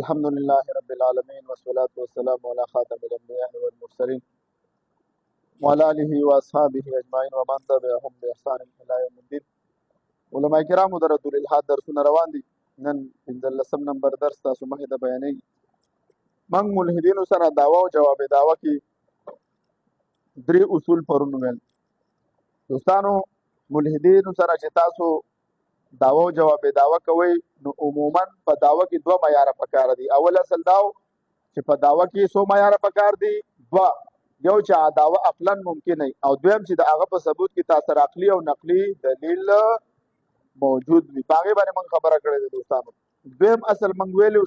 الحمد لله رب العالمين والصلاة والسلام على خاتم الأنبياء والمرسلين وعلى آله وأصحابه أجمعين ومن تبعهم بإحسان إلى يوم الدين. علماء کرامو د رد الالحاد درسونه روان دي. نن 15 نمبر درس تاسو مخې ته بیانوي. موږ ملحدینو سره دعوا او جواب دعوا کې درې اصول پرون ویل. دوستانو ملحدینو سره چې تاسو دعوا او جواب دعوا کوي نو عموما په دعوا کې دوه معیار پکار دي. اول اصل داو چې په دعوا کې څو معیار پکار دي؟ دوه. یو چې دعوا عقلا ممکن نه او دویم چې د هغه په ثبوت کې تاسو عقلی او نقلی دلیل موجود وي. باغې باندې موږ خبره کړې ده دوستانو. دویم اصل موږ ویلو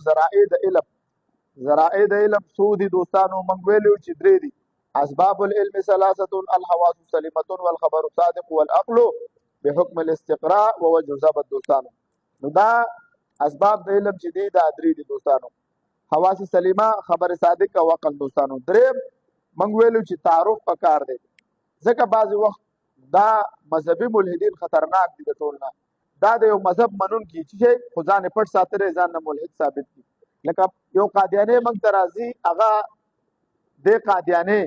ذرائع د علم څو دي دوستانو؟ موږ ویلو چې درې دي. اسباب العلم ثلاثه: الحواس سلیمه والخبر صادق والعقل بحکم الاستقراء ووجه ضبط. دوستانو نو دا اسباب د علم چې دي دا درې دي دوستانو: حواس سلیمه، خبر صادق او عقل. دوستانو دریم موږ ویلو چې تعارف پکار دی، ځکه بعضې وخت دا مذهبي ملحدین خطرناک دي د ټول نه. دا د یو مذهب منونکي چې خو ځان یې پټ ساتلی ځان نه ملحد ثابت کړي. لکه یو قادیاني موږ ته راځي، هغه دې قادیاني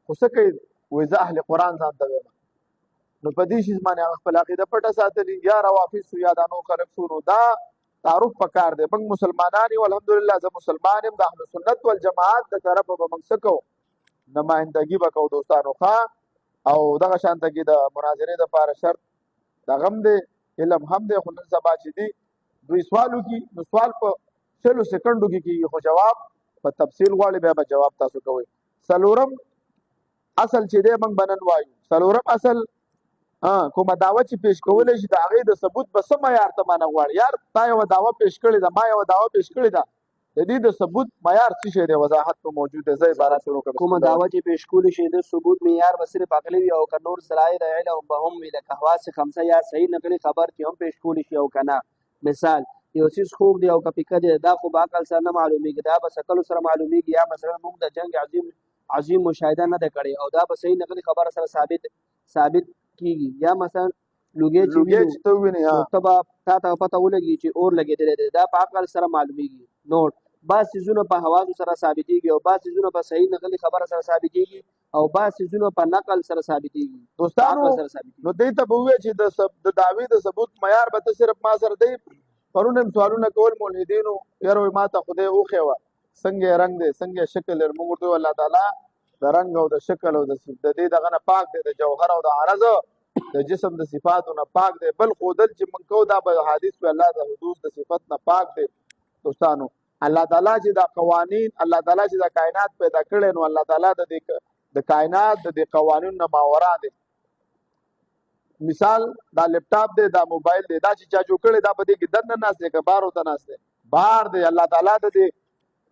خو څه کوي؟ وایي زه اهل قرآن ځان ته وایم. نو په دې شي باندې هغه خپل عقیده پټه ساتلي، یا روافض شو یا دا نور خلک شو. نو دا تعارف پکار دی. موږ مسلمانان یو، الحمدلله زه مسلمان یم، د اهل سنت والجماعت د طرفه به موږ څه کوو؟ نمایندګي به کوو دوستانو. ښه او دغه شانته کې د مناظرې دپاره شرط دغه هم دی، علم هم دی. خو نن سبا چې دي دوی سوال وکړي نو سوال په 60 سکنډو کې کېږي، خو جواب په تفصیل غواړي، بیا به جواب تاسو کوئ. څلورم اصل چې دی موږ به نن وایو. څلورم اصل کومه دعوه چې پیش کولی شي د هغې د ثبوت به څه معیار ته مانه غواړي. یار تا یوه دعوه پیش کړې ده، ما یوه دعوه پیش کړې ده، د دې د ثبوت معیار څه شی دی؟ وضاحت په موجود دی. زه عبارت شروع کړم. کومه دعوه چې پیش کولی شي د ثبوت معیار به صرف عقلي وي او که نور ذرایع د علم به هم وي، لکه حواس خمسه یا صحیح نقلي خبر چې هم پیش کولی شي او که نه. مثال یو څیز خوږ دی او که پیکه دی، دا خو به عقل سره نه معلومیږي، دا به څکلو سره معلومیږي. یا مثلا موږ د جنګ عظیم مشاهده نه ده کړې او دا به صحیح نقلي خبره سره ثابت کیږي. یا مثلا لوګي چې ته ووینې ته به تا ته پته ولګي چې اور لګېدلی دی، دا په عقل سره معلومیږي. نوټ: بعض څیزونه په حواسو سره ثابتېږي او بعض څیزونه په صحیح نقلي خبره سره ثابتېږي او بعض څیزونه په نقل سره ثابتېږي. دوستانو نو دې ته به ووایي چې د دعوې د ثبوت معیار به ته صرف ما سره دی. پرون هم سوالونه کول ملحدینو، یاره وایي ما ته خدای وښیه وه څنګه یې رنګ دی څنګه یې شکل دی. موږ ورته وایو الله تعالی د رنګ او د شکل او د دې دغه نه پاک دی، د جوهر او د عرض د جسم د صفاتو نه پاک دی. بل ښودل چې موږ کوو دا به حدیث وي الله د حدوث د صفت نه پاک دی. دوستانو الله تعالی چې دا قوانین، الله تعالی چې دا کائنات پیدا کړی، نو الله تعالی د کائنات د قوانینو نه ماورا دی. مثال دا لپټاپ دی، دا موبایل دی، دا چې چا جوړ کړی دا په دې کې دننه ناست دی که بهر ورته ناست دی؟ بهر دی. الله تعالی د دې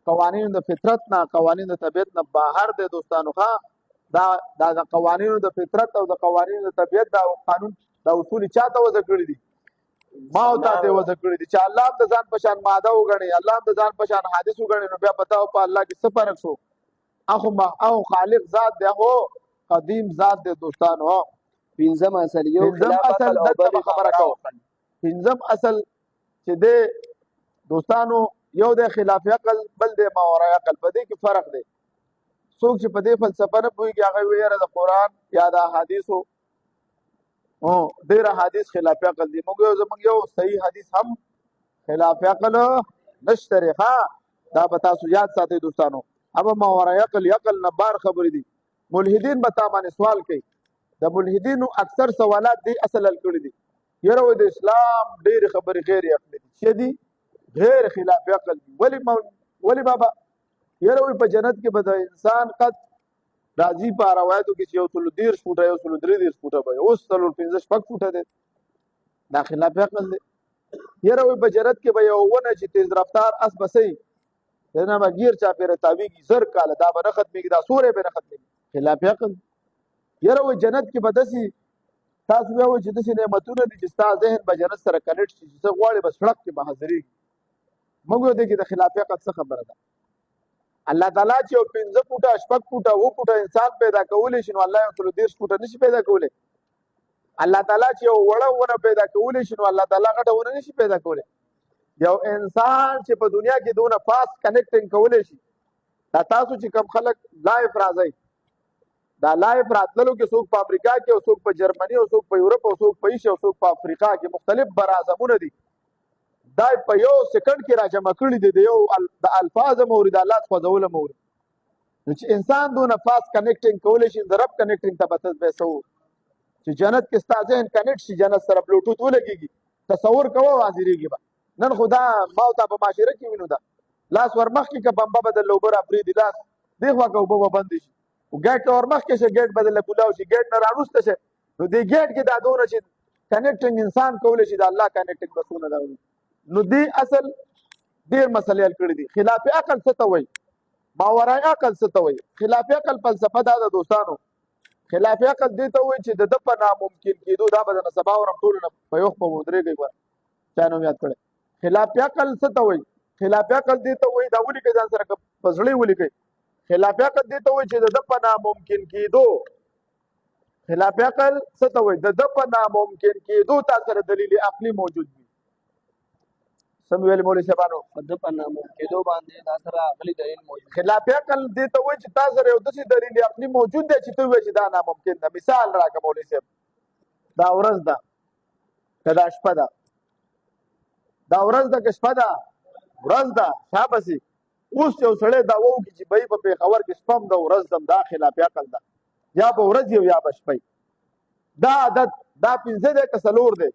قوانینو د فطرت نه، قوانینو د طبیعت نه بهر دی. دوستانو ښه دا د قوانینو د فطرت او د قوانینو د طبیعت دا قانون دا اصول چا ته وضع کړي دي؟ ما او تا ته وضع کړي دي. چې الله هم د ځان په شان ماده وګڼي، الله هم د ځان په شان حادث وګڼي، نو بیا پته په الله کې څه فرق شو؟ او خالق ذات دی، هو قدیم ذات دی. دوستانو پنځم اصل یو اصل دلته خبره کوو. پنځم اصل چې دی دوستانو یو دی خلاف عقل، بل دی ماورای عقل. په دې کې فرق دی. څوک چې په دې فلسفه نه پوهېږي هغه وایي یاره د قرآن یا د احادیثو ډېر احادیث خلاف عقل دي. زموږ یو صحیح حدیث هم خلاف عقل نشته دی. ښه دا به تاسو یاد ساتئ دوستانو. ابه ماورای عقل نه بار خبرې دي. ملحدین به تا باندې سوال کوي. د ملحدینو اکثر سوالات دی اصل حل کړي دي. یاره وایي د اسلام ډېرې خبرې غیر عقلي دي. څه دي؟ غیر خلاف عقل دي. ولې بابا؟ یاره وایي په جنت کې به د انسان قد راځي په روایتو کې چې 130 فوټه 133 فوټه به اوس 45 فوټه دی. دا خلاف عقل دی. یاره وایي په جنت کې به یو ونه چې تیز رفتار اس بسئ نه به ګیر چاپېره تاویږي 1000 کاله، دا به نه ختمېږي، دا سوری به نه ختمېږي. خلاف عقل. یاره وایي جنت کې به داسې تاسو بیا وایي چې داسې نعمتونه دي چې ستا ذهن به جنت سره کنیکټ شي چې څه غواړې به سړک کې به حاضرېږي. موږ وایو دې کې د خلاف عقل څه خبره ده؟ الله تعالی چې یو 15 فوټه 6 فوټه 7 فوټه انسان پیدا کولی شي، نو الله یو 30 فوټه نشي پیدا کولی. الله تعالی چې یو وړه ونه پیدا کولی شي، نو الله تعالی غټه ونه نشي پیدا کولی. یو انسان چې په دنیا کې دونه فاست کنیکټینګ کولی شي دا تاسو چې کوم خلک لایف راځئ دا لایف راتللو کې څوک په امریکا کې او څوک په جرمني او څوک په یورپ او څوک په ایشیا او څوک په افریقا کې مختلف براعظمونه دي دا په یو سکند کې راجمع کړي دي د یو د الفاظ موري د الله خوځوله موري نو چې انسان دونه فاست کنیکټینګ کولی شي د رب کنیکټینګ ته به به سو چې جنت کې ستا ذهن کنیکټ شي جنت سره بلوټوث ولګېږي تصور کوه حاضرېږي به نن خو دا ما او تا په معاشره کې وینو دا لاس ورمخکې که بمبه به د لوبه راپرېږدي لاس دې خوا که اوبه به بندې شي ګیټ ته ورمخکې شه ګیټ به دله کولاو شي ګیټ نه راوروسته شه نو دې ګیټ کې دا دونه چې کنیکټینګ انسان کولی شي د الله کنیکټینګ به څونه دا نو دې اصل ډېر مسلې حل کړي دي خلاف عقل څه ته وایي ماورای عقل څه ته وایي خلاف عقل فلسفه دا د دوستانو خلاف عقل دې ته وایي چې د ده په ناممکن کېدو دا به د نه سبا ورم ټولو نه په یو خپه ودرېږئ ګوره چا نوم یاد کړی خلاف عقل څه ته وایي خلاف عقل دې ته وایي دا ولیکئ ځان سره په زړه ولیکئ خلاف عقل دې ته وایي چې د ده په ناممکن کېدو خلاف عقل څه ته وایي د ده په ناممکن کېدو تا سره دلیل عقلي موجود وي سم ویل مولوي صاحبانو په ده په ناممکن کېدو باندې دا سره عقلي دلیل موجود خلاف عقل دې ته وایي چې تا سره یو داسې دلیل عقلي موجود دی چې ته وایې چې دا ناممکن ده مثال راکړه مولوي صاحب دا ورځ ده که دا شپه ده دا ورځ ده که شپه ده ورځ ده شابسي اوس یو سړی دا ووکړي چې بهی په پېښور کې شپه هم ده ورځ ده دا خلاف عقل ده یا به ورځ یو یا به شپه دا عدد دا پنځه دی که څلور دی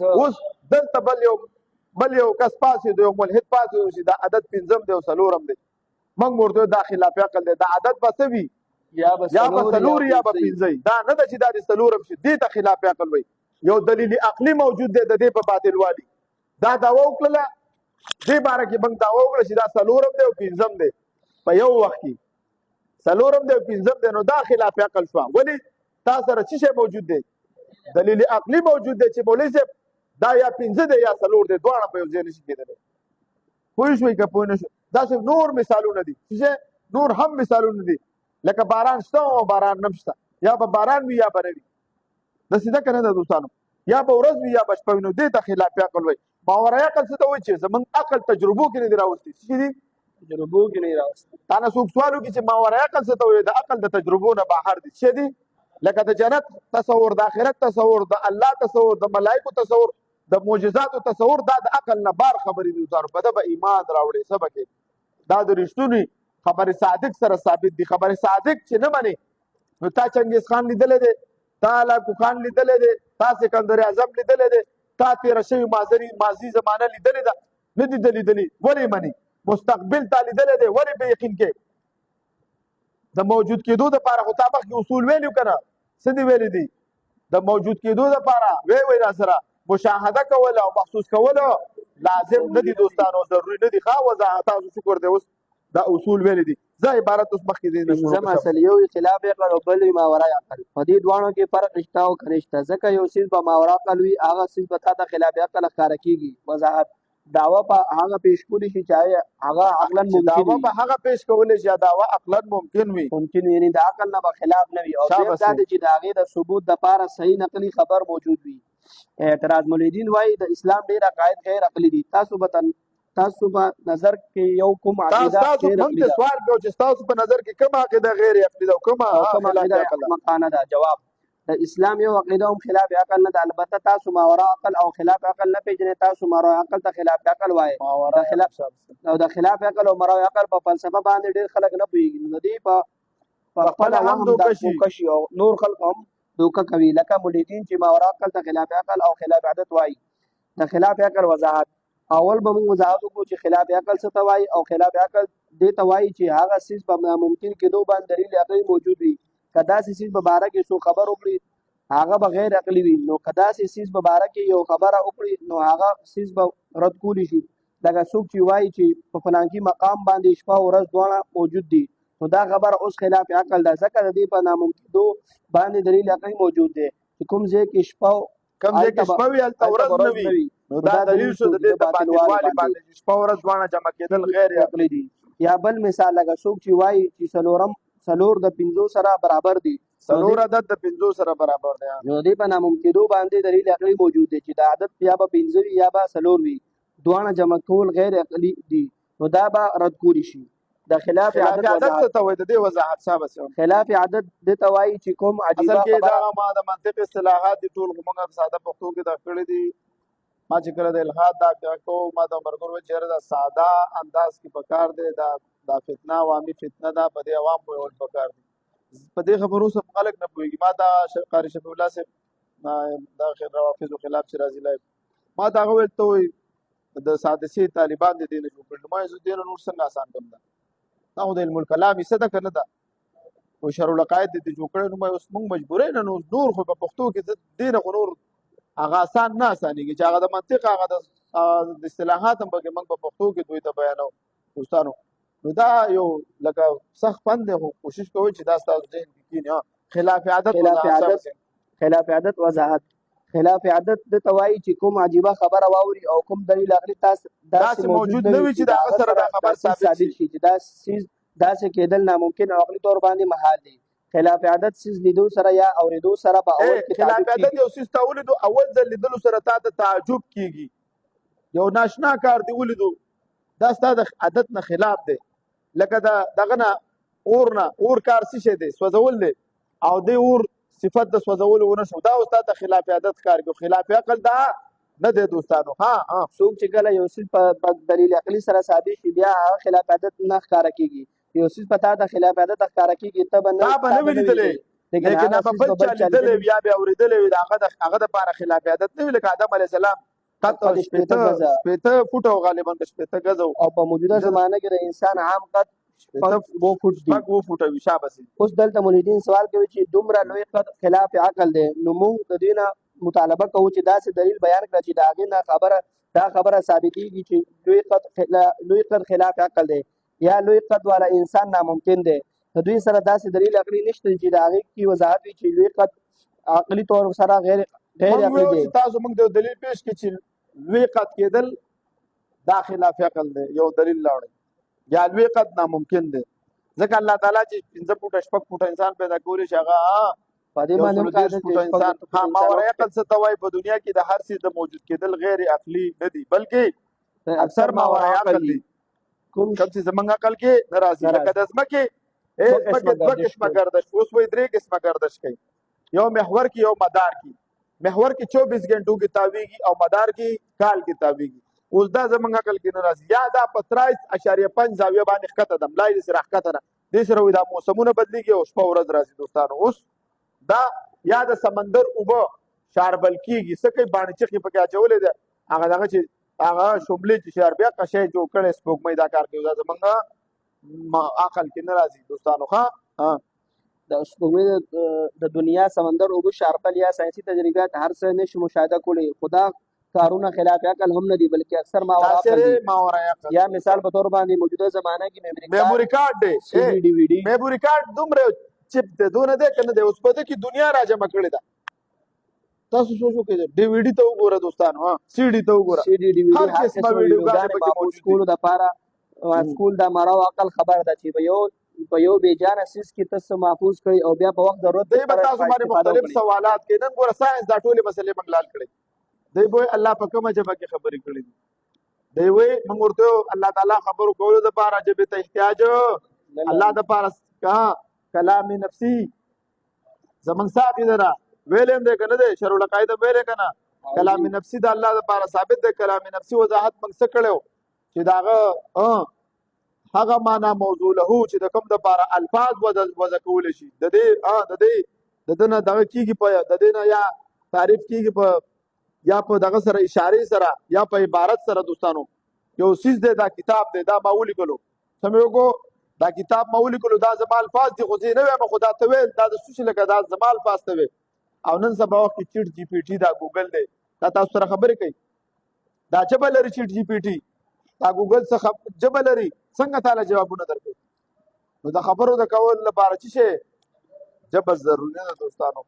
اوس دلته بل یو کس پاسېدو یو ملحد پاسېدو چې دا عدد پنځم دی او څلورم دی موږ ورته دا خلاف عقل دی دا عدد به څه وي یا به څلور یا به پنځه دا نه ده چې دا د څلورم شي دې ته خلاف عقل وایي یو دلیل عقلي موجود دی د دې په باطلوالي دا دعوه وکړله دې باره کې موږ دعوه وکړه چې دا څلورم دی او پنځم دی په یو وخت کې څلورم دی او پنځم دی نو دا خلاف عقل شوه ولې تا سره څه شی موجود دی دلیل عقلي موجود دی چې مولوي صاحب دا یا پنځه دی یا څلور دی دواړه په یو ځای نشي کېدلی پوه شوئ که پوه نه شو داسې نور مثالونه دي چې نور هم مثالونه دي لکه باران شته او باران نه شته یا به باران وي یا به نه وي داسې ده که نه ده دوستانو یا به ورځ وي یا به شپه وي نو دې ته خلاف عقل وایي ماورای عقل څه ته وایي چې زموږ عقل تجربو کې نه دي راوستي څه دي تجربو کې نه راوستي تا نه څوک سوال وکړي چې ماورای عقل څه ته وایي د عقل د تجربو نه بهر دي څه دي لکه د جنت تصور د آخرت تصور د الله تصور د ملایکو تصور د معجزاتو تصور دا د عقل نه بار خبرې دي دوستانو په ده به ایمان راوړي څه به کوي دا د رښتونې خبرې صادق سره ثابت دي خبرې صادق چې نه منې نو تا چنګیز خان لیدلی دی تا هلاکو خان لیدلی دی تا سکندر اعظم لیدلی دی تا تېره شوي ماضي زمانه لیدلې ده نه دي ده لیدلي ولې منې مستقبل تا لیدلی دی ولې به یقین کې د موجود کېدو دپاره خو تا مخکې اصول ویلي که نه څه دي ویلي دي د موجود کېدو دپاره وی را سره مشاهده کول او محسوس کول لازم نه دي دوستانو ضروري نه دي ښه وضاحت تاسو شکر دی اوس دا اصول ویلي دي زه عبارت اوس مخکې دی پنځه مسلې یو اختلاف عقل او بل ماورای عقل په دې دواړو کې فرق شته او که نشته ځکه یو څیز په ماورا عقل وي هغه څیز په تا ته خلاف عقل ښکاره کېږي وضاحت دعوه په هغه پیش کولی شي چې هغه عقلا ممکن دعوه په هغه پیش کولی شي دعوه عقلا ممکن وي ممکن یعنی د عقل نه به خلاف نه وي او دویم دا دی چې د هغې د ثبوت دپاره صحیح نقلي خبر موجود وي اعتراض مولدین وایي د اسلام ډېر عقاید غیر عقلي دي تاسو په نظر کې یو کوم عقیده غیر عقلي ده سوال کوم چې تاسو په نظر کې کوم عقیده غیر عقلي ده او کوم عقیده مقانه ده جواب د اسلام یو عقیده هم خلاف عقل نه ده البته تاسو ماورا عقل او خلاف عقل نه پیژنئ تاسو ماورا عقل ته خلاف عقل وایي د خلاف عقل او ماورا عقل په فلسفه باندې ډېر خلک نه پوهېږي نو دوی په خپله هم دوکه شي او نور خلک هم دوکه کوي لکه ملحدین چې ماورا عقل ته خلاف عقل او خلاف عادت وایي د خلاف عقل وضاحت اول به موږ وضاحت وکړو چې خلاف عقل څه ته وایي او خلاف عقل دې ته وایي چې هغه څیز په ناممکن کېدو باندې دلیل عقلي موجود وي که داسې څیز په باره کې څوک خبر وکړي هغه به غیر عقلي وي نو که داسې څیز په باره کې یو خبره وکړي نو هغه څیز به رد کولی شي لکه څوک چې وایي چې په فلانکي مقام باندې شپه او ورځ دواړه موجود دي نو دا خبره اوس خلاف عقل ده ځکه د دې په ناممکن کېدو باندې دلیل عقلي موجود دی چې کوم ځای کې شپه وي هلته ورځ نه وي نو دا دلیل شو د دې د باطلوالي باندې چې شپه ورځ دواړه جمع کېدل غیر عقلي دي یا بل مثال لکه څوک چې وایي چې څلور د پنځو سره برابر دي څلور عدد د پنځو سره برابر دی نو دې په ناممکن کېدو باندې دلیل عقلي موجود دی چې د عدد یا به پنځه وي یا به څلور وي دواړه جمع کول غیر عقلي دي نو دا به رد کولی شي. د خلاف خلاف عادت عادت وضاحت. ته وایي د دې وضاحت صاحب سم خلاف عادت دې ته وایي چې کوم اصل عجیبه کې دا خبره ما د منطق اصطلاحات دي ټول موږ په ساده پښتو کې دا کړی دي. ما چې کله د الحاد دا کو ما د مرګور چیرې دا ساده انداز کې پکار دی دا فتنه عوامي فتنه دا په دې عوام په ول پکار دي. په دې خبرو سره خلک نه پوهیږي. ما دا قاری شفیع الله سے دا خیر روافض خلاف شرازی لای ما دا ویل ته د سادسي طالبان د دین جوړ کړل. ما یې دین نور څنګه آسان کوم دا نو د علم الکلام یې صدق نه ده او شرع العقائد د جوړ کړل. نو اوس موږ مجبورې نه نور خو په پښتو کې دین خو نور هغه آسان نه آسانېږي چې هغه د منطق هغه د اصطلاحات هم پکې موږ په پښتو کې دوی ته بیانو دوستانو. نو دا یو لکه سخت فن دی خو کوشش کوئ چې دا ستاسو ذهن کې کېني. خلاف عادت خلاف عادت وضاحت. خلاف عادت د توای چې کوم عجیبه خبره واوري او کوم دلیل عقلی تاسو داسې موجود نه وي چې دا سره دا خبر ثابت شي چې دا سیز داسې کېدل ناممکن او عقلي طور باندې محال دی. خلاف عادت سیز لیدو سره یا اوریدو سره په اول کې خلاف عادت یو سیز ته ولیدو اول ځل لیدلو سره تا ته تعجب کیږي یو ناشنا کار دی ولیدو دا ستاسو د عادت نه خلاف دی. لکه دا دغه نه اور کار څه شي دی سوځول دی او دی اور صفت د سوځول ونه شو دا استاد ته خلاف عادت کار کوي. خلاف عقل دا نه دی دوستانو. څوک چې کله یو څه په دلیل عقلی سره ثابت شي بیا خلاف عادت نه ښکارا کیږي. یو څه پتا د خلاف عادت ښکارا کیږي ته نه ولیدلې لیکن هغه بل چا لیدلې بیا بیا اوریدلې هغه د پاره خلاف عادت نه وي. لکه آدم علیه السلام قد شپېته فوټه غالبا د شپېته غزو او په موجوده زمانه کې د انسان عام قد وو فوټه وي شابه. اوس دلته مولدین سوال کوي چې دومره لوی قد خلاف عقل دی نو موږ د دې نه مطالبه کوو چې داسې دلیل بیان کړه چې د هغې نه دا خبره ثابتېږي چې لوی قد خلاف عقل دی یا لوی قد والا انسان ناممکن دی. د دوی سره داسې دلیل عقلي نشته چې د هغې کې وضاحت وي چې لوی قد عقلي طور سره غیر عقلي دی. تاسو موږ د دلیل پیش کړي چې لوی قد کېدل دا خلاف عقل دی یو دلیل لاړی یا لوی قد ناممکن دی. ځکه الله تعالی چې 5 فوټه 6 فوټه انسان پیدا کولی شي هغه په دې باندې انسان ماورای عقل څه ته وایي. په دنیا کې د هر څه د موجود کېدل غیر عقلي نه دي بلکې اکثر ماورای عقل دي. کوم چې زمونږ عقل کې ناراضي لکه د ځمکې دوه قسمه گردش اوس وایي 3 قسمه گردش کوي. یو محور کې یو مدار کې. محور کې 24 غنټو کې تاویږي او مدار کې کال کې تاویږي. اوس دا زمونږ عقل کې ناراضي یا دا په 23.5 زاویه باندې ښکته ده ملای سره ښکته ده دې سره وایي دا موسمونه بدلېږي او شپه ورځ راځي دوستانو. اوس دا یا د سمندر اوبه شاربل کېږي څه کوي باڼې چغې پکې اچولې ده هغه دغه چې هغه شوملې چې شار بیا قشی جوړ کړی سپوږمۍ دا کار کوي. دا زمونږ عقل کې ناراضي دوستانو. د سپوږمۍ د دنیا سمندر اوبه شاربل یا ساینسي تجربات هر څه نشي مشاهده کولی. خدا کارونه خلاف عقل هم نه دي بلکې اکثر ماورای عقل یا مثال په تور باندې موجوده زمانه کې میموري کارت دی سی ډي وي ډي میموري کارت دومره چپ دی دونه دی کنه دی اوس په دې کې دنیا راجمع کړې ده. تاسو سوچو کې ډي وي ډي ته وګوره دوستانو سی ډي ته وګوره هر قسمه ویډیوګانې پکې موجود دي. د پاره سکول د مارو عقل خبر ده چې په یو بیجانه سیس کې تاسو محفوظ کړئ او بیا په وخت ضرورت دی به تاسو باندې مختلف سوالات کې نن ګوره ساينس دا ټولې مسلې موږ لال کړې دی به الله په کومه ژبه کې خبرې کړې دي دی وی موږ ورته الله تعالی خبرو کولو د پاره چې به ته احتیاج الله د پاره کا کلام نفسي زمون صاحب درا ویلم دې کنه دې شرع العقائد ویلې کنه کلام نفسي د الله د پاره ثابت ده. کلام نفسي وضاحت موږ څه کړو چې داغه هغه معنا موضوع له چې د کوم د پاره الفاظ وذکول شي د دې د دنه دغه کیږي په د دې نه یا تعریف کیږي په یا په دغه سره اشاره سره یا په عبارت سره دوستانو. یو سیز دی دا کتاب دی دا ماولی کولو سمېږو دا کتاب ماولی کولو دا زما الفاظ دي خو زه نه وایم خدا ته ویل دا د سوچ لکه دا زما الفاظ ته ویل او نن سبا وخت کې چټ جی پی ټي دا ګوګل دی دا تاسو سره خبرې کوي دا جبل لري چټ جی پی ټي دا ګوګل څخه جبل لري څنګه تعالی جوابونه درکوي. نو دا خبرو د کول لپاره چې شي جبل ضروري نه دوستانو.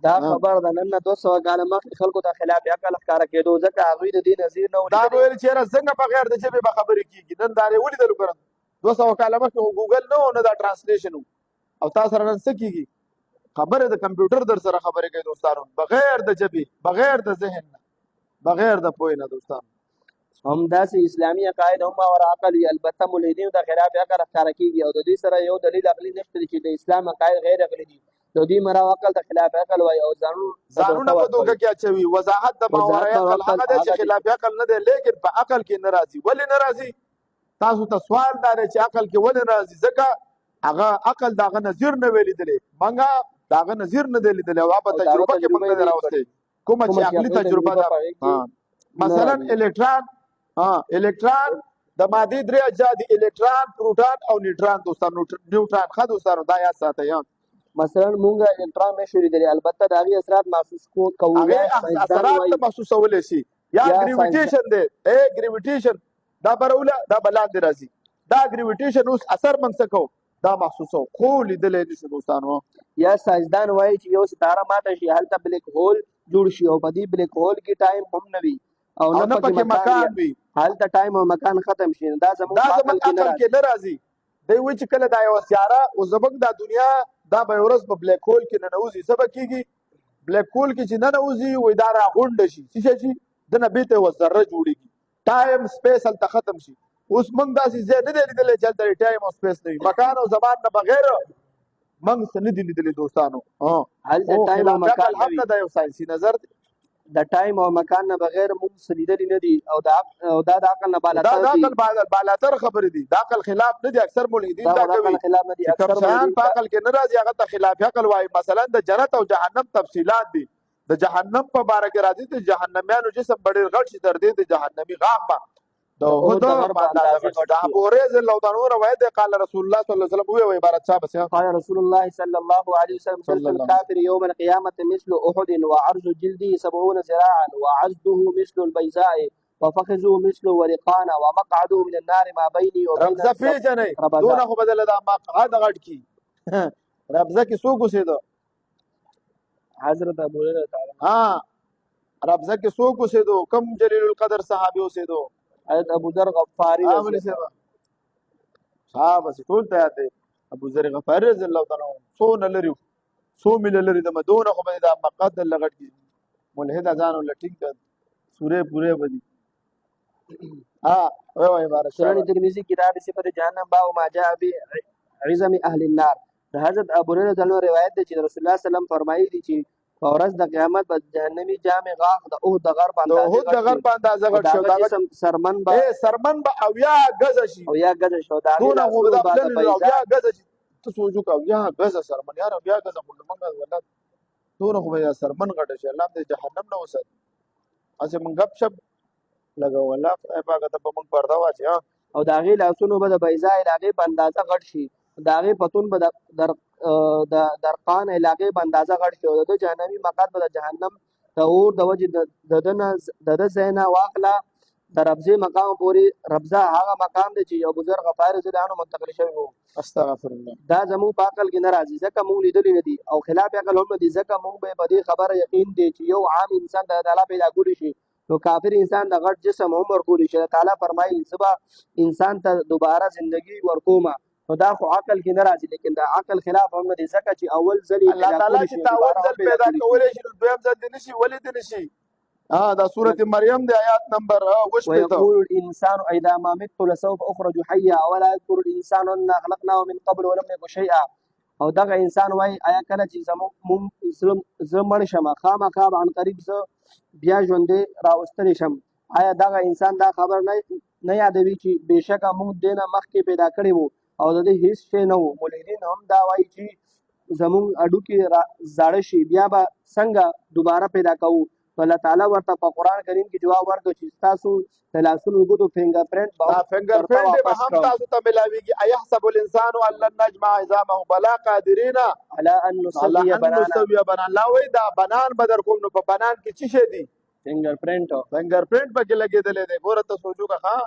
دا خبر د نن 200 کال مخکې خلکو ته خلاف عقل ښکارا کېدو ځکه هغوی د دې نظیر نه دا ویل چې څنګه بغیر د ژبې به خبرې کېږي. نن دا ولیدل کړم 200 کال مخکې ګوګل نه دا ترانسلیشن او تاسو سره نن څه کېږي خبره د کمپیوټر در سره خبرې کوي دوستانو بغیر د ژبې بغیر د ذهن بغیر د پوهې نه دوستانو. همداسې اسلامي عقاید هم او عقل وي البته ملحدینو د خلاف عقل ښکاره کېږي او د دوی سره یو دلیل عقلي نشته چې د اسلام عقاید غیر عقلي دي د دوی مرا عقل د خلاف عقل وایي او ځانونه په دوکه کې اچوي وضاحت د ماورای عقل هغه دی چې خلاف عقل نه دی لیکن په عقل کې نه راځي ولې نه راځي تاسو ته سوال دا دی چې عقل کې ولې راځي ځکه هغه عقل دغه نظیر نه ویلی دی منګه دغه نظیر نه دی لیدلی او په تجربه کې موږ نه راوستي کومه چې عقلي تجربه ده مثلا الکترون د مادې درې اجزا دي الکترون پروټون او نیوټرون دوستانو نیوټرون ښه دوستانو دا یاد ساتئ مثلا مونږ الکترون نشو لیدلی البته د هغې اثرات محسوس کوو اثرات محسوسولی شي یا ګریویټیشن دی ګریویټیشن دا بروله دا به لاندې راځي دا ګریویټیشن اوس اثر موږ څه کوو دا محسوسو خو لیدلی نشو دوستانو یا ساینسدان وایي چې یو ستاره ماته شي هلته بلیک هول جوړ شي او په دې بلیک هول کې ټایم هم نه وي او نه پکې مکان وي هلته ټایم او مکان ختم شي دا زموږ عقل کې نه راځي دی وایي چې کله دا یوه سیاره او زموږ دا دنیا دا به ورځ په بلیک هول کې ننوځي څه به کېږي بلیک هول کې چې ننوځي وایي دا راغونډه شي څه شي دنه بېرته یوه ذره جوړېږي ټایم سپیس هلته ختم شي اوس موږ داسې ځای نه دی لیدلی چې هلته ټایم او سپیس نه وي مکان او زمان نه بغیر موږ څه نه دي لیدلی دوستانو هلته ټایم او مکان هم نه دا یو ساینسي نظر دی د ټایم او مکان نه بغیر موږ څه لیدلي نه دي او دا د عقل نه بالاتر دي دا د عقل بالاتر خبرې دي د عقل خلاف نه دي اکثر ملحدین دا کوي چې کوم شیان په عقل کې نه راځي هغه ته خلاف عقل وایي مثلا د جنت او جهنم تفصیلات دي د جهنم په باره کې راځي د جهنميانو جسم ډېر غټ شي تر دې د جهنمي غاښ به د احد د ابو هريره رضی الله عنه روایت دی قال رسول الله صلی الله علیه وسلم وی عبارت صاحب سے قال رسول الله صلی الله علیه وسلم مثل الكافر يوم القيامه مثل احد وعرض جلده 70 ذراعا وعزده مثل البيزاء وفخذه مثل ورقان ومقعده من النار ما بيني وبين ربزه پیژنې دونه خو بدل دا مقعد غټ کی ربزه کې څوک اوسېدو حضرت ابو هريره تعالی ربزه کې څوک اوسېدو کم جلیل القدر صحابي اوسېدو حضرت ابو ذر غفاری صاحب بس ټول ته یاد دی ابو ذر غفاری رضی الله تعالی عنہ څونه لري څو میل لري د مدونه خو به دا مقعد لغټ کی ملحد ځان ولټینګ سورې پورې بدی وای عبارت سنن ترمذی کتاب صفت جهنم باب ما جاء بعظم اهل النار د حضرت ابو هريره تعالی روایت دی چې رسول الله صلی الله علیه وسلم فرمایي دي چې په ورځ د قیامت په جهنمی جامع غاښ د اوه د غر په اندازه غټ شو دا سرمن به او یا غزه شي دا دونه خو دا او یا غزه شي ته سوچو کا یا غزه سرمن یار بیا غزه خو موږ ولادت دونه خو یا سرمن غټ شي الله دې جهنم نه وسه اسه موږ غب شپ لګو الله پاک ته په موږ پردا واچي او دا غي لاسونو به د بیزا علاقه په اندازه غټ شي دا غي پتون به د درقان علاقه په اندازه غټ شي او د جهنمی مقعد به د جهنم د اور د وجه د زینا واخلا د ربزه مقام پوری ربزه هغه مقام دی چې یو بزرګ غفار زدانو منتقل شوی وو استغفر الله دا زمو په عقل کې ناراضي ځکه مونږ لیدلی نه دي او خلاف عقل هم دي ځکه مونږ به په دې خبره یقین دي چې یو عام انسان د تعالی پیدا کړی شي نو کافر انسان د غټ جسم عمر کولی شي تعالی فرمایي سبا انسان ته دوباره ژوندۍ ورکوما نو دا خو عقل کې ناراضي لیکن دا عقل خلاف هم دي ځکه چې اول ځل الله تعالی چې اول ځل پیدا کولای شي دویم ځل دي نشي ولې دي نشي دا سورة مریم دی آیات نمبر ويقول الانسان اذا ما مت لسوف اخرج حيا ولا يذكر الانسان ان خلقناه من قبل ولم يكن شيئا او دغه انسان وای آیا کله چې زمون شمه خامخا عن قریب زه بیا ژوندې راوستلی شم آیا دغه انسان دا خبر نه یادوي چې بېشکه موږ دینه مخکې پیدا کړی وو او د دې هیڅ شی نه وو ملحدین هم دا وایي چې زموږ اډوکې زاړه شي بیا به څنګه دوباره پیدا کوو الله تعالی ورته په قران کریم کې جواب ورکړ چې تاسو تلاسل وګورئ فنگر پرنٹ به هم تاسو ته ملاويږي ايحسب الانسان ان لن نجمع عظامه بلا قادرين على ان نسوي بنان لا وای دا بنان بدر کوم نو په بنان کې څه شي دي فنگر پرنٹ پکې لګیدلې ده ګوره ته سوچو کا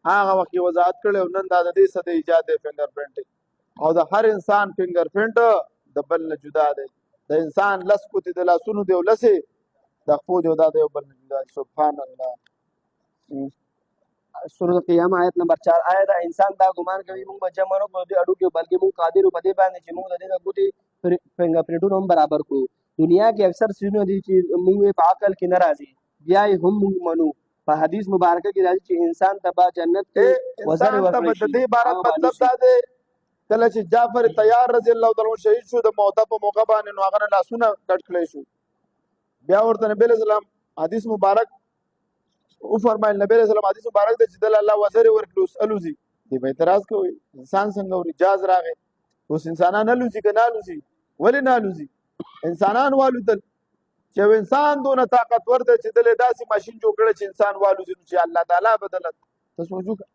هغه وخت وضاحت کړو نن دا د دې څه د ایجاد فنگر پرنٹ او د هر انسان فنگر پرنٹ د بل نه جدا ده د انسان لس کوتي د لاسونو دی ولسه د خپل یو د یو بل نه سبحان الله سورۃ قیامه آیت نمبر 4 آیا دا انسان دا ګمان کوي موږ به جمع نه کوو د اډو کې بلکې موږ قادر په دې باندې چې موږ د دې ګوتې فنگر پرنټونو هم برابر کړو دنیا کې اکثر څیزونه دي چې موږ په عقل کې ناراضي بیا هم موږ منو په حدیث مبارکه کې راځي چې انسان ته به جنت کې وزر انسان ته ورکړي د شي. دې عبارت هغه مطلب مانوسي. دا دی کله چې جعفر طیار رضی الله تعالی عنہ شهید شو د موته په موقع باندې نو هغه لاسونه کټ کړی شو. بیا ورته نبی رسول الله حدیث مبارک او فرمایل نبی رسول الله حدیث مبارک د چې الله وزر ورکړو الوزي دی به اعتراض کوي انسان څنګه ور اجازه راغی اوس انسانان الوزي کنه الوزي ولې نه الوزي انسانان والوتل چې انسان دونه طاقتور دی چې دلې داسې ماشين جوړ کړی چې انسان والوزي چې الله تعالی بدلت تاسو وګورئ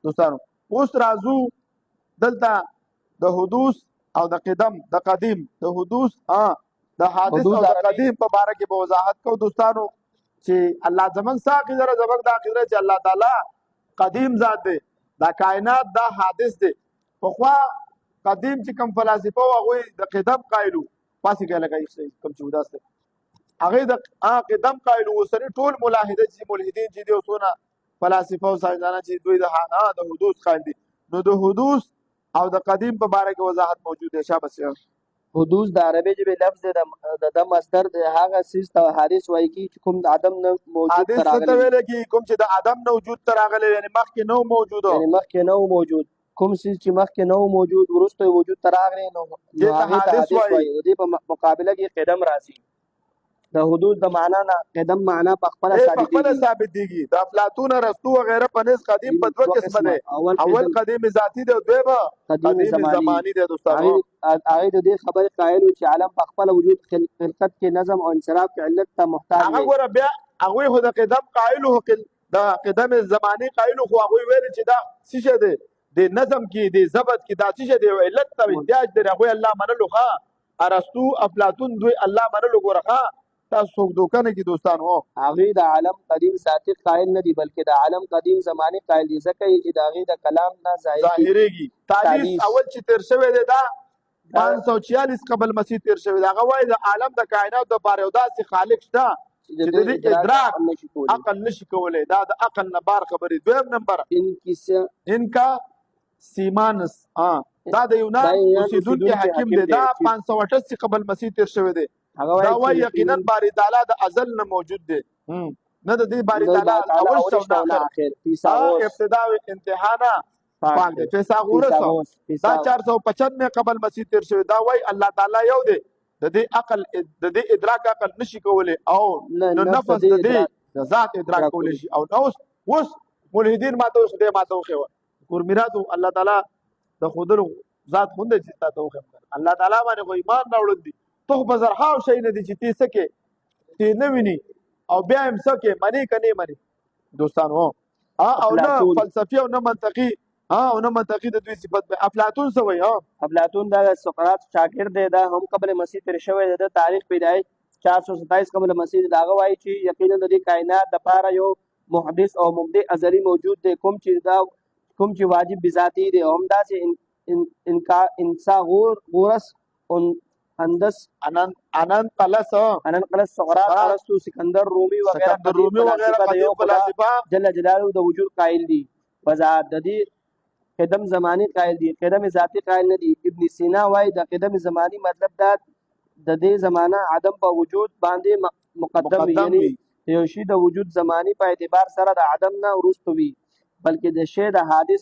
دوستانو. اوس راځو دلته د حدوث او د قدم د قدیم د حدوث د حادث او د قدیم په باره کې به وضاحت کوو دوستانو چې الله زمنګ ساقي زره زمنګ د اخره چې الله تعالی قدیم ذات دی دا کائنات دا حادث دی. پخوا قدیم چې کوم فلسفه او هغه د قدم قایلو پاسې کې لګای کوم چې وداس دی هغه د قدم قایلو وسره ټول ملاحده چې ملحدین چې دی اوسونه فلسفه او ساينسدانان چې دوی د حدوث قایل دي نو د حدوث او د قدیم په باره کې وضاحت موجود دی. شابه حدوث د عربي ژبې لفظ د مصدر د هغه سیس ته حادث وایي چې کوم د عدم نه موجود حادث ته ویل کی کوم چې د عدم نه وجود ته راغلی یعنی مخکې نو موجود یعنی مخکې نو موجود کوم سیس چې مخکې نو موجود ورسته وجود ته راغلی نو هغه ته حادث وایي. د دې په مقابله کې قدم راځي. د حدوث د معنا نه قدم معنا په خپل ثابت دیږي. د افلاطون ارسطو وغیرہ په نس قدیم په دوه قسمه دی اول قدیم ذاتی دی او دویم قدیم زمانی دی دوستانو. هغه د دې خبرې قائل چې عالم په خپل وجود خلقت کې نظم او انصراف کې علت ته محتاج دی. هغه ګوره بیا هغه خو د قدم قائل هو د قدم زمانی قائل خو هغه ویل چې دا څه دی د نظم کې د ضبط کې دا څه دی علت ته احتیاج دی. هغه الله منلو ښه ارسطو افلاطون دوی الله منلو ګوره ښه تاسو څوک دوکه نه کی دوستانو. هغه د عالم قدیم ذاتی قائل نه دی بلکې د عالم قدیم زمانی قائل دي ځکه چې د هغه د کلام نه ظاهريږي. تاریخ اول چې تیر شوی دی دا 546 قبل مسیح تیر شوی دا هغه وایي د عالم د کائنات د بار یو داسې خالق شته چې د دې ادراک عقل نشي کولای. دا د عقل نه بار خبرې. دویم نمبر انکا سیمانس دا د یونان اوسیدونکي حکیم دی دا 588 قبل مسیح تیر شوی دی. دا وایي یقینا باری تعالی د ازل نه موجود دی نه د دې باری تعالی اول شو نه اخر ابتدا او انتها نه پاک دی. فیثاغورس دا 495 قبل مسیح تیر شوی دا وایي الله تعالی یو دی د دې عقل د دې ادراک عقل نشي کولای او نو نفس د دې ذات ادراک کولای شي. او اوس ملحدین ماته اوس دې ماته خو ګورمیراتو الله تعالی د خودلو ذات خوند چې تاسو خو الله تعالی باندې خو ایمان راوړل دي تو بزرهاو شي نه دي چې تی سکه تی نه ویني او بیا هم سکه معنی کني معنی دوستانو او نه فلسفي او نه منطقي او نه منطقي د دوی صفت به افلاطون سوی افلاطون د سقراط شاګرد دی دا هم قبل مسیح تیر شوی د تاریخ پیدایش 427 قبل مسیح داغه وایي چې یقینا د کائنات د پاره یو محدث او مبدع ازلی موجود دی کوم چې واجب بذاتی دی هم دا چې انسا غورس اندس انن قلس سقراط ارسطو سکندر رومی وغیرہ قدیم فلسفه جل جلاله د وجود قائل دي. وضاحت د دې قدم زمانی قائل دي قدم ذاتی قائل نه دي. ابن سینا وايي د قدم زمانی مطلب دا د دې زمانہ عدم په وجود باندې مقدم یعنی یو شی د وجود زمانی په اعتبار سره د عدم نه وروسته وي بلکې د شی د حادث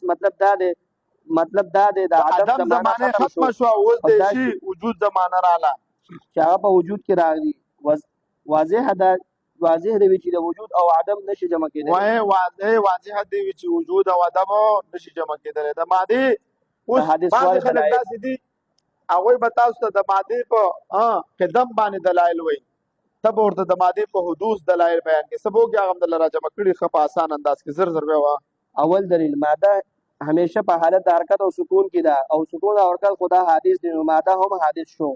مطلب دا دی د عدم زمانه ختم شو اوس د شی وجود زمانه رااله چې هغه په وجود کې راغلی. واضح دی چې د وجود او عدم نشي جمع کېدل. واضح دی چې وجود او عدم نشي جمع کېدل. د ماده اوس بعض خلک داسې دي هغه به تاسو ته د ماده په قدم باندې دلایل وایي تب ورته د ماده په حدوث دلایل بیان کې سبو کې هغه د راجمع کړي خپ آسان انداز کې زر ویوا. اول دلیل ماده همیشه په حالت د حرکت او سکون کې ده او سکون او حرکت خدا حادث دي. ماده هم حادث شو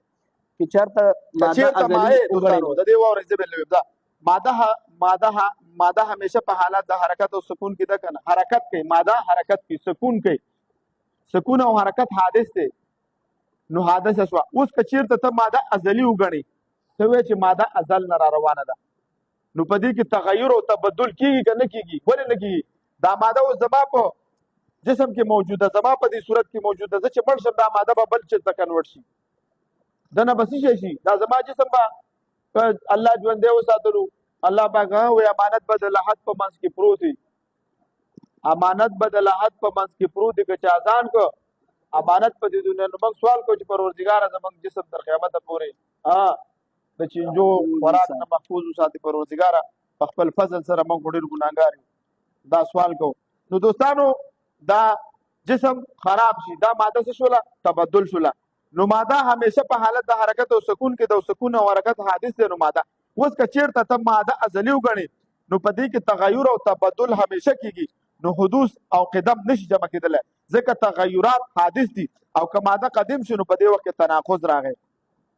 چې چرته ماده دوستانو د دې وره زبل دا ماده همیشه په حالت د حرکت او سکون کې ده کنه حرکت کوي ماده حرکت کوي سکون کوي سکون او حرکت حادث دي نو حادث شو. اوس کچیرته ته ماده ازلی وګڼي ته وې چې ماده ازل نه روانه ده نو په دې کې تغیر او تبدل کیږي کنه کیږي ولې نه کیږي. دا ماده اوس زما په جسم کې موجوده زما په دې صورت کې موجوده ده چې مړ شم دا ماده به بل څه ته کنورټ شي دنه بس شي دا زما جسم به الله ژوندې وساتلو الله پاک وی امانت به د لحد په منځ کې پروت وي امانت به د لحد په منځ کې پروت وي که چا ځان کو امانت په دې دنیا نو موږ سوال کوو چې پروردګار زموږ جسم تر قیامت پورې د چینجو خوراک نه محفوظ وساتي پروردګار په خپل فضل سره موږ ډېر ګناهګار یو دا سوال کوو نو دوستانو دا جسم خراب شي دا ماده څه شوله تبدل شوله نو ماده همیشه په حالت د حرکت او سکون کې د سکون او حرکت حادث دی نو ماده اوس که چیرته ته ماده ازلی وګڼې نو په دې کې تغیر او تبدل همیشه کیږي نو حدوث او قدم نشي جمع کېدلی ځکه تغیرات حادث دي او که ماده قدیم شي نو په دې وخت کې تناقض راغی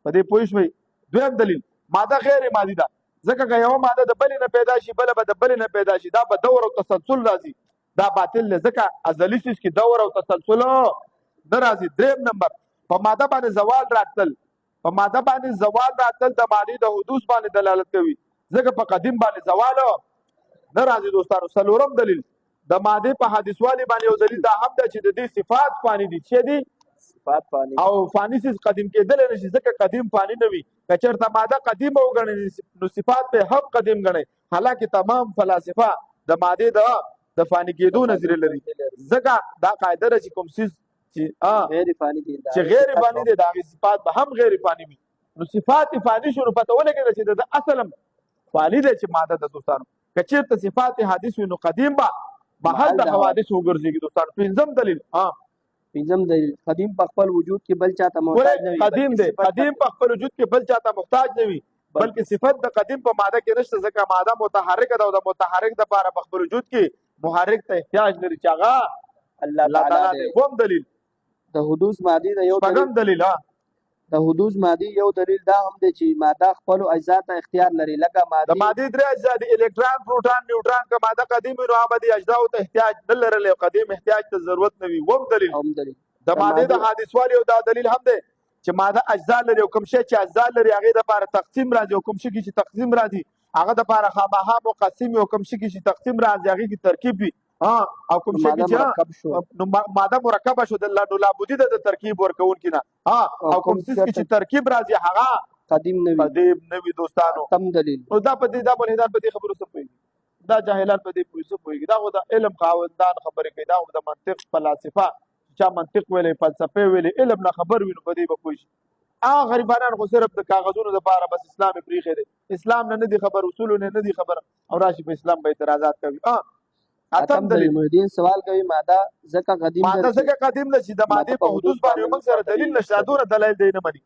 په دې پوه شوئ دویم دلیل ماده غیر مادي ده ځکه که یوه ماده د بلې نه پیدا شي بله به د بلې نه پیدا شي دا به دور او تسلسل راځي دا باطل دی ځکه ازلي څیز کې دور او تسلسل نه راځي دریم نمبر په ماده باندې زوال راتلل په ماده باندې زوال راتلل د مادې د حدوث باندې دلالت کوي ځکه په قدیم باندې زوال نه راځي دوستانو څلورم دلیل د مادې په حادثوالي باندې یو دلیل دا هم ده چې د دې صفات فانی دي چې دي صفات فانی او فانی څیز قدیم کېدلی نشي ځکه قدیم فانی نه وي که چېرته ماده قدیمه وګڼئ نو صفات به هم قدیم ګڼئ حالانکه تمام فلاسفه د مادې د فانی کېدو نظریه لري ځکه دا قاعده ده چې کوم څیز چې غیر فانی چې غیر فانی دي د هغې صفات به هم غیر فانی وي نو صفات فانی شو نو پته ولګېده چې د اصل هم فانی دی چې ماده د دوستانو که چېرته صفات حادث وي نو قدیم به محل د حوادث وګرځېږي دوستانو پنځم دلیل پنځم دلیل قدیم په خپل وجود کې بل چاته محتاج نه وي قدیم دی قدیم په خپل وجود کې بل چاته محتاج نه وي بلکې صفت د قدیم په ماده کې نشته ځکه ماده متحرکه ده او د متحرک دپاره په خپل وجود کې محرک ته احتیاج لري چې هغه الله تعالی دی اووم دلیل د حدوث مادي د یو شپږم دلیل د حدوث مادي یو دلیل دا هم دی چې ماده خپلو اجزا ته اختیار لري لکه د مادې درې اجزا دي الکترون پروټون نیوټرون که ماده قدیم وي نو هغه به دې اجزاو ته احتیاج نه لرلی قدیم احتیاج ته ضرورت نه وي اووم دلیل د مادې د حادثوالي یو دا دلیل هم دی چې ماده اجزا لري او کوم شی چې اجزا لري هغې دپاره تقسیم راځي او کوم شي کې چې تقسیم راځي هغه دپاره خامخا مقسم وي او کوم شي کې چې تقسیم راځي هغې کې ترکیب وي او کوم شي کې نو ماده مرکبه شو نو لابودي ده د ترکیب ورکوونکي نه او کوم څیز کې چې ترکیب راځي هغه قدیم نه وي دوستانو تم دلیل نو دا په دې دا ملحدان په دې خبرو څه پوهېږي دا جاهلان په دې څه پوهېږي دا خو د علم خاوندان خبرې کوي دا خو د منطق فلاسفه چا منطق ویلی فلسفې ویلی علم نه خبر وي نو په دې به پوه شي هغه غریبانان خو صرف د کاغذونو دپاره بس اسلام یې پرېښی دی اسلام نه دي خبر اصولو نه دي خبر او راشي په اسلام به اعتراضات کوي اتم دلیل محدین سوال کوي ماده ځکه قدیم ماده ځکه قدیم ده چې د مادې په حدوث باندې موږ سره دلیل نشته دونه دلایل دی نه مني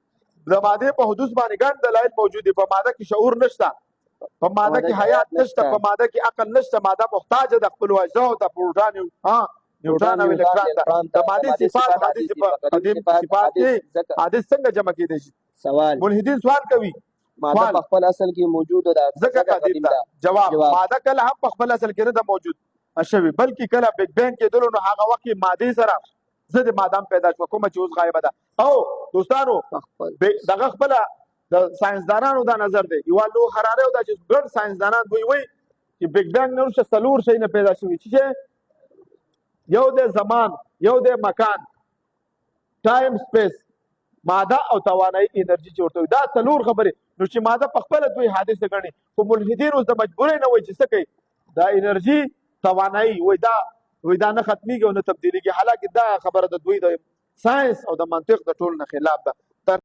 د مادې په حدوث باندې ګڼ دلایل موجود دي په ماده کې شعور نشته په ماده کې حیات نشته په ماده کې عقل نشته ماده محتاج ده خپلو اجزاو ته پروټون نیوټرون او الکترون ته د مادې صفات حادث په قدیم صفات کې حادث څنګه جمع کېدی شي سوال ملحدین سوال کوي ماده په خپل اصل کې موجود ده ځکه قدیم ده جواب ماده کله هم په خپل اصل کې نه ده موجود شوی بلکې کله بیگ بینګ کېدلو نو هغه وخت کې مادې سره ضد ماده پیدا شوه کومه چې اوس غایبه ده او دوستانو دغه خپله د ساینسدانانو دا نظر دی یوه لو حراره او دا چې ګڼ ساینسدانان دوی وایي چې بیگ بینګ نه وروسته څلور شی نه پیدا شوي چې یو دی زمان یو دی مکان ټایم سپیس ماده او توانایي انرژي چې ورته وي دا څلور خبرې نو چې ماده په خپله دوی حادثه ګڼي خو ملحدین اوس د مجبورۍ نه وایي چې څه کوي دا انرژي توانایي وای دا نه ختمیږي او نه تبدیلیږي حالانکه دا خبره د دوی د ساينس او د منطق د ټول نه خلاف ده